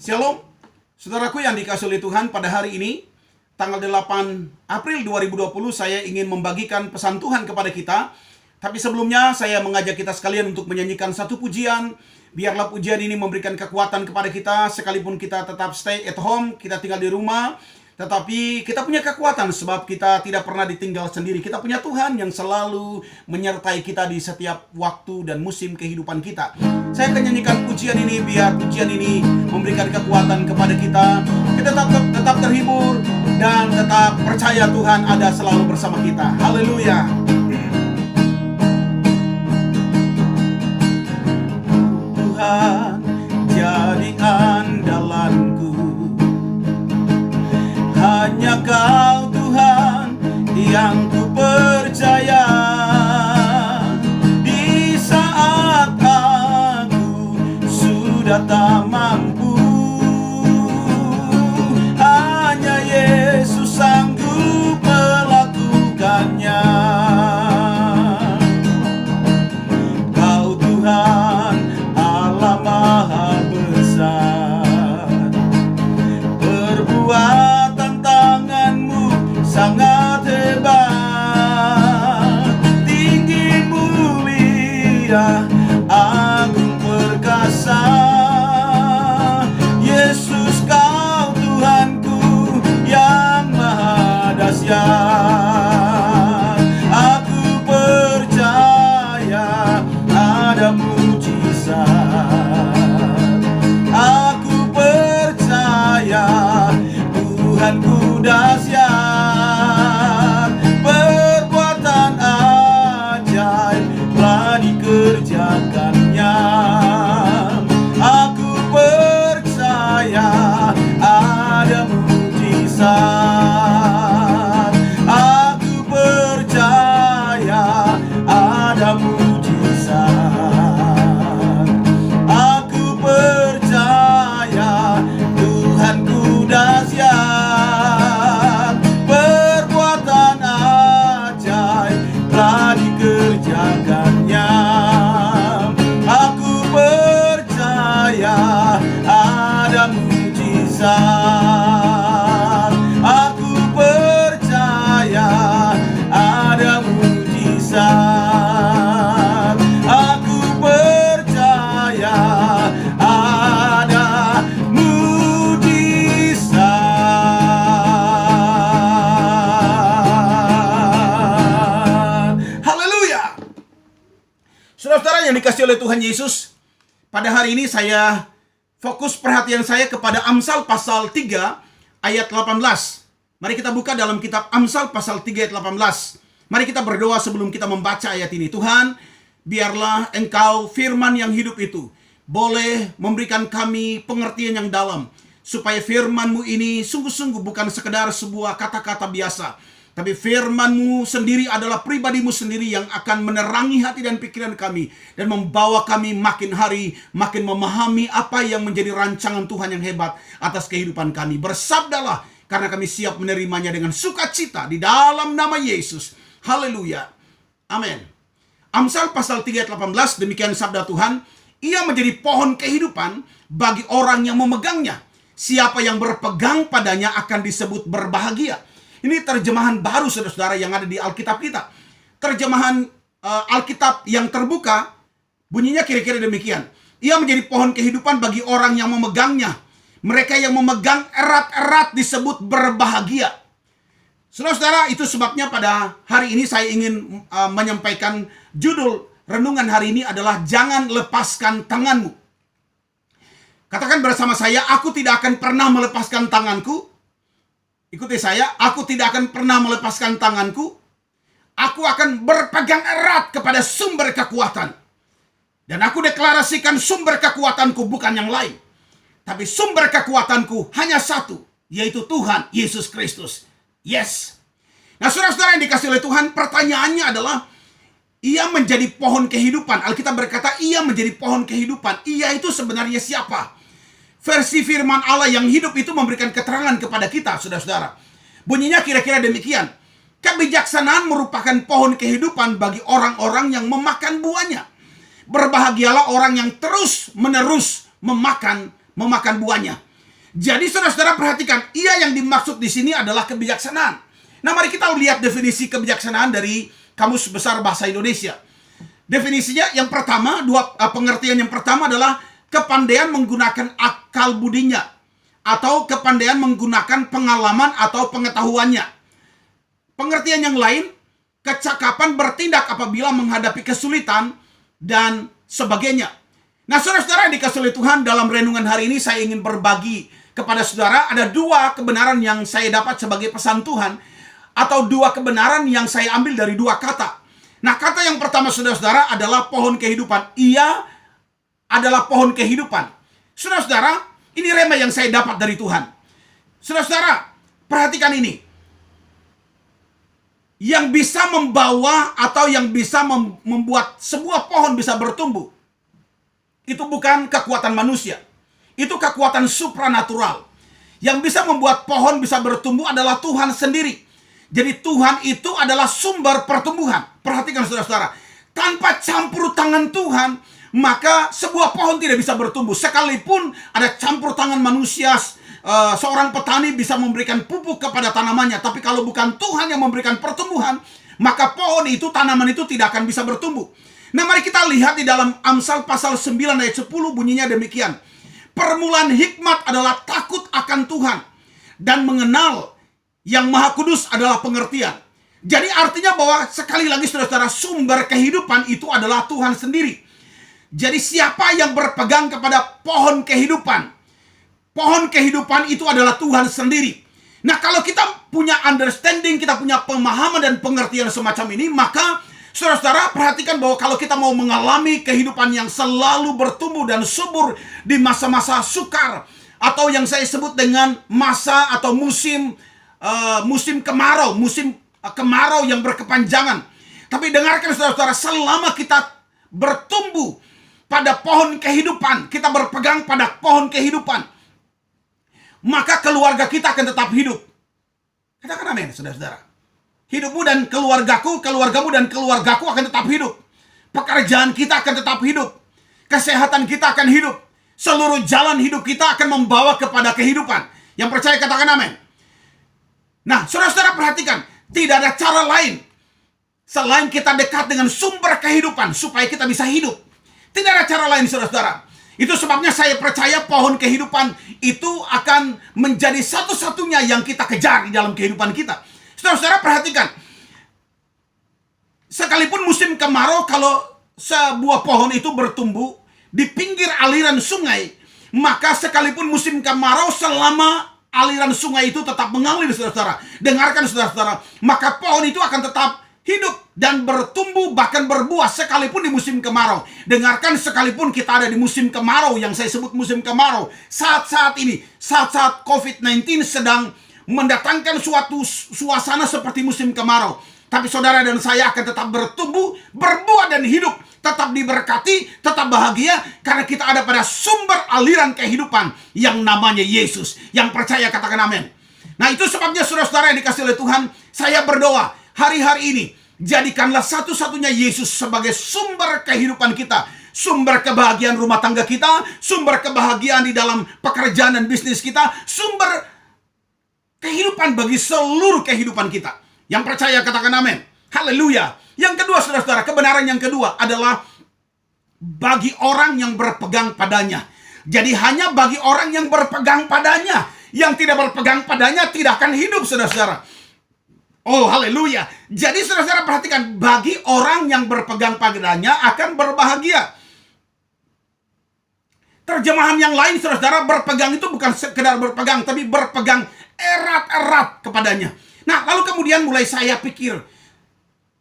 Shalom, saudaraku yang dikasihi oleh Tuhan. Pada hari ini, tanggal 8 April 2020, saya ingin membagikan pesan Tuhan kepada kita. Tapi sebelumnya, saya mengajak kita sekalian untuk menyanyikan satu pujian. Biarlah pujian ini memberikan kekuatan kepada kita, sekalipun kita tetap stay at home, kita tinggal di rumah. Tetapi kita punya kekuatan sebab kita tidak pernah ditinggal sendiri. Kita punya Tuhan yang selalu menyertai kita di setiap waktu dan musim kehidupan kita. Saya akan nyanyikan pujian ini biar pujian ini memberikan kekuatan kepada kita. Kita tetap terhibur dan tetap percaya Tuhan ada selalu bersama kita. Haleluya. Tuhan jadi andalanku, hanya Kau Tuhan yang ku percaya. Di saat aku sudah tak mampu, hanya Yesus sanggup melakukannya. Kau Tuhan Allah Maha Besar, perbuatan tanganmu sangat hebat, tinggi mulia, agung perkasa. Yesus Kau Tuhanku yang maha dahsyat. Aku percaya ada mujizat. Aku percaya Tuhanku dahsyat, perbuatan ajaib telah dikerjakannya. Aku percaya ada mujizat. Aku percaya ada mujizat. Aku percaya Tuhanku dahsyat, perbuatan ajaib telah dikerjakannya. Aku percaya ada mujizat. Aku percaya ada mujizat. Aku percaya ada mujizat. Haleluya. Saudara-saudara yang dikasihi oleh Tuhan Yesus, pada hari ini saya fokus perhatian saya kepada Amsal pasal 3 ayat 18. Mari kita buka dalam kitab Amsal pasal 3 ayat 18. Mari kita berdoa sebelum kita membaca ayat ini. Tuhan, biarlah Engkau firman yang hidup itu boleh memberikan kami pengertian yang dalam, supaya firman-Mu ini sungguh-sungguh bukan sekedar sebuah kata-kata biasa, tapi firman-Mu sendiri adalah pribadi-Mu sendiri yang akan menerangi hati dan pikiran kami dan membawa kami makin hari makin memahami apa yang menjadi rancangan Tuhan yang hebat atas kehidupan kami. Bersabdalah, karena kami siap menerimanya dengan sukacita di dalam nama Yesus. Haleluya. Amin. Amsal pasal 3 ayat 18, demikian sabda Tuhan. Ia menjadi pohon kehidupan bagi orang yang memegangnya. Siapa yang berpegang padanya akan disebut berbahagia. Ini terjemahan baru saudara-saudara yang ada di Alkitab kita. Terjemahan Alkitab yang terbuka bunyinya kira-kira demikian. Ia menjadi pohon kehidupan bagi orang yang memegangnya. Mereka yang memegang erat-erat disebut berbahagia. Saudara-saudara, itu sebabnya pada hari ini saya ingin menyampaikan judul renungan hari ini adalah jangan lepaskan tanganmu. Katakan bersama saya, aku tidak akan pernah melepaskan tanganku. Ikuti saya, aku tidak akan pernah melepaskan tanganku. Aku akan berpegang erat kepada sumber kekuatan. Dan aku deklarasikan sumber kekuatanku bukan yang lain, tapi sumber kekuatanku hanya satu, yaitu Tuhan Yesus Kristus. Yes. Nah, saudara-saudara yang dikasihi oleh Tuhan, pertanyaannya adalah, ia menjadi pohon kehidupan. Alkitab berkata, ia menjadi pohon kehidupan. Ia itu sebenarnya siapa? Versi firman Allah yang hidup itu memberikan keterangan kepada kita, saudara-saudara. Bunyinya kira-kira demikian. Kebijaksanaan merupakan pohon kehidupan bagi orang-orang yang memakan buahnya. Berbahagialah orang yang terus-menerus memakan buahnya. Jadi saudara-saudara perhatikan, ia yang dimaksud di sini adalah kebijaksanaan. Nah, mari kita lihat definisi kebijaksanaan dari Kamus Besar Bahasa Indonesia. Definisinya yang pertama, pengertian yang pertama adalah kepandaian menggunakan akal budinya atau kepandaian menggunakan pengalaman atau pengetahuannya. Pengertian yang lain, kecakapan bertindak apabila menghadapi kesulitan dan sebagainya. Nah, saudara-saudara yang dikasihi oleh Tuhan, dalam renungan hari ini saya ingin berbagi kepada saudara ada dua kebenaran yang saya dapat sebagai pesan Tuhan, atau dua kebenaran yang saya ambil dari dua kata. Nah, kata yang pertama saudara-saudara adalah pohon kehidupan. Ia adalah pohon kehidupan. Saudara-saudara, ini rema yang saya dapat dari Tuhan. Saudara-saudara, perhatikan ini. Yang bisa membawa atau yang bisa membuat sebuah pohon bisa bertumbuh, itu bukan kekuatan manusia. Itu kekuatan supranatural. Yang bisa membuat pohon bisa bertumbuh adalah Tuhan sendiri. Jadi Tuhan itu adalah sumber pertumbuhan. Perhatikan saudara-saudara, tanpa campur tangan Tuhan, maka sebuah pohon tidak bisa bertumbuh. Sekalipun ada campur tangan manusia, seorang petani bisa memberikan pupuk kepada tanamannya, tapi kalau bukan Tuhan yang memberikan pertumbuhan, maka pohon itu, tanaman itu tidak akan bisa bertumbuh. Nah, mari kita lihat di dalam Amsal pasal 9 ayat 10 bunyinya demikian. Permulaan hikmat adalah takut akan Tuhan, dan mengenal yang Maha Kudus adalah pengertian. Jadi artinya bahwa sekali lagi saudara-saudara, sumber kehidupan itu adalah Tuhan sendiri. Jadi siapa yang berpegang kepada pohon kehidupan? Pohon kehidupan itu adalah Tuhan sendiri. Nah, kalau kita punya understanding, kita punya pemahaman dan pengertian semacam ini, maka saudara-saudara perhatikan bahwa kalau kita mau mengalami kehidupan yang selalu bertumbuh dan subur di masa-masa sukar, atau yang saya sebut dengan masa atau musim kemarau, musim kemarau yang berkepanjangan. Tapi dengarkan saudara-saudara, selama kita bertumbuh pada pohon kehidupan, kita berpegang pada pohon kehidupan, maka keluarga kita akan tetap hidup. Katakan amin saudara-saudara. Hidupmu dan keluargaku, keluargamu dan keluargaku akan tetap hidup. Pekerjaan kita akan tetap hidup. Kesehatan kita akan hidup. Seluruh jalan hidup kita akan membawa kepada kehidupan. Yang percaya katakan amin. Nah, saudara-saudara perhatikan, tidak ada cara lain selain kita dekat dengan sumber kehidupan supaya kita bisa hidup. Tidak ada cara lain saudara-saudara. Itu sebabnya saya percaya pohon kehidupan itu akan menjadi satu-satunya yang kita kejar di dalam kehidupan kita. Saudara-saudara perhatikan, sekalipun musim kemarau, kalau sebuah pohon itu bertumbuh di pinggir aliran sungai, maka sekalipun musim kemarau, selama aliran sungai itu tetap mengalir saudara-saudara, dengarkan saudara-saudara, maka pohon itu akan tetap hidup dan bertumbuh, bahkan berbuah sekalipun di musim kemarau. Dengarkan, sekalipun kita ada di musim kemarau, yang saya sebut musim kemarau, saat-saat ini, saat-saat COVID-19 sedang mendatangkan suatu suasana seperti musim kemarau, tapi saudara dan saya akan tetap bertumbuh, berbuah dan hidup, tetap diberkati, tetap bahagia, karena kita ada pada sumber aliran kehidupan yang namanya Yesus. Yang percaya katakan amin. Nah, itu sebabnya saudara-saudara yang dikasihi oleh Tuhan, saya berdoa hari-hari ini, jadikanlah satu-satunya Yesus sebagai sumber kehidupan kita, sumber kebahagiaan rumah tangga kita, sumber kebahagiaan di dalam pekerjaan dan bisnis kita, sumber kehidupan bagi seluruh kehidupan kita. Yang percaya katakan amin. Haleluya. Yang kedua saudara-saudara, kebenaran yang kedua adalah bagi orang yang berpegang padanya. Jadi hanya bagi orang yang berpegang padanya. Yang tidak berpegang padanya tidak akan hidup saudara-saudara. Oh haleluya. Jadi saudara-saudara perhatikan, bagi orang yang berpegang padanya akan berbahagia. Terjemahan yang lain saudara-saudara, berpegang itu bukan sekedar berpegang, tapi berpegang erat-erat kepadanya. Nah, lalu kemudian mulai saya pikir,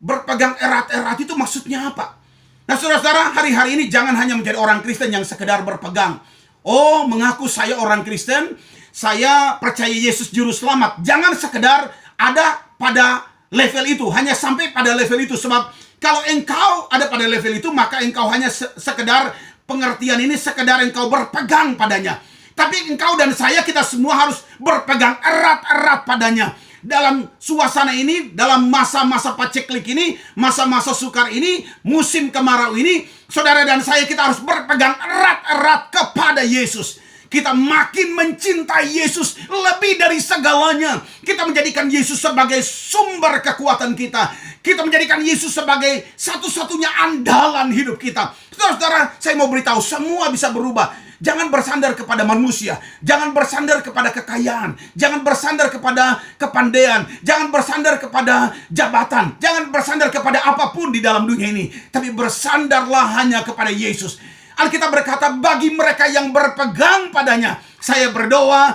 berpegang erat-erat itu maksudnya apa? Nah, saudara-saudara, hari-hari ini jangan hanya menjadi orang Kristen yang sekedar berpegang. Oh, mengaku saya orang Kristen, saya percaya Yesus juru selamat. Jangan sekedar ada pada level itu, hanya sampai pada level itu. Sebab kalau engkau ada pada level itu, maka engkau hanya sekedar pengertian ini, sekedar engkau berpegang padanya. Tapi engkau dan saya, kita semua harus berpegang erat-erat padanya. Dalam suasana ini, dalam masa-masa paceklik ini, masa-masa sukar ini, musim kemarau ini, saudara dan saya, kita harus berpegang erat-erat kepada Yesus. Kita makin mencintai Yesus lebih dari segalanya. Kita menjadikan Yesus sebagai sumber kekuatan kita. Kita menjadikan Yesus sebagai satu-satunya andalan hidup kita. Saudara-saudara, saya mau beritahu, semua bisa berubah. Jangan bersandar kepada manusia. Jangan bersandar kepada kekayaan. Jangan bersandar kepada kepandaian. Jangan bersandar kepada jabatan. Jangan bersandar kepada apapun di dalam dunia ini. Tapi bersandarlah hanya kepada Yesus. Alkitab berkata, bagi mereka yang berpegang padanya. Saya berdoa,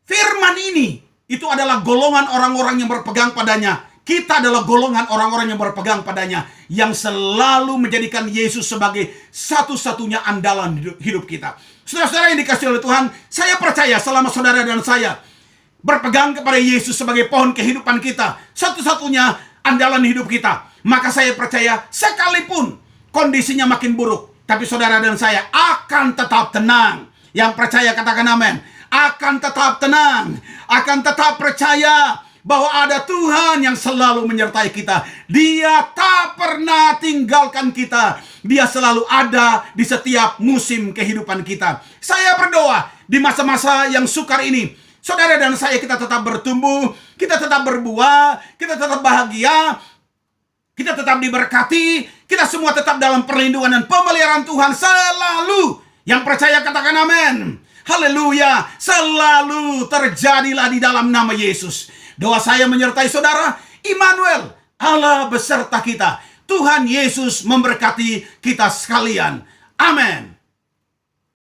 firman ini, itu adalah golongan orang-orang yang berpegang padanya. Kita adalah golongan orang-orang yang berpegang padanya, yang selalu menjadikan Yesus sebagai satu-satunya andalan hidup kita. Saudara-saudara yang dikasihi oleh Tuhan, saya percaya selama saudara dan saya berpegang kepada Yesus sebagai pohon kehidupan kita, satu-satunya andalan hidup kita, maka saya percaya sekalipun kondisinya makin buruk, tapi saudara dan saya akan tetap tenang. Yang percaya katakan amin. Akan tetap tenang, akan tetap percaya bahwa ada Tuhan yang selalu menyertai kita. Dia tak pernah tinggalkan kita. Dia selalu ada di setiap musim kehidupan kita. Saya berdoa di masa-masa yang sukar ini, saudara dan saya kita tetap bertumbuh, kita tetap berbuah, kita tetap bahagia, kita tetap diberkati, kita semua tetap dalam perlindungan dan pemeliharaan Tuhan selalu. Yang percaya katakan amin. Haleluya. Selalu terjadilah di dalam nama Yesus. Doa saya menyertai saudara. Immanuel, Allah beserta kita. Tuhan Yesus memberkati kita sekalian. Amin.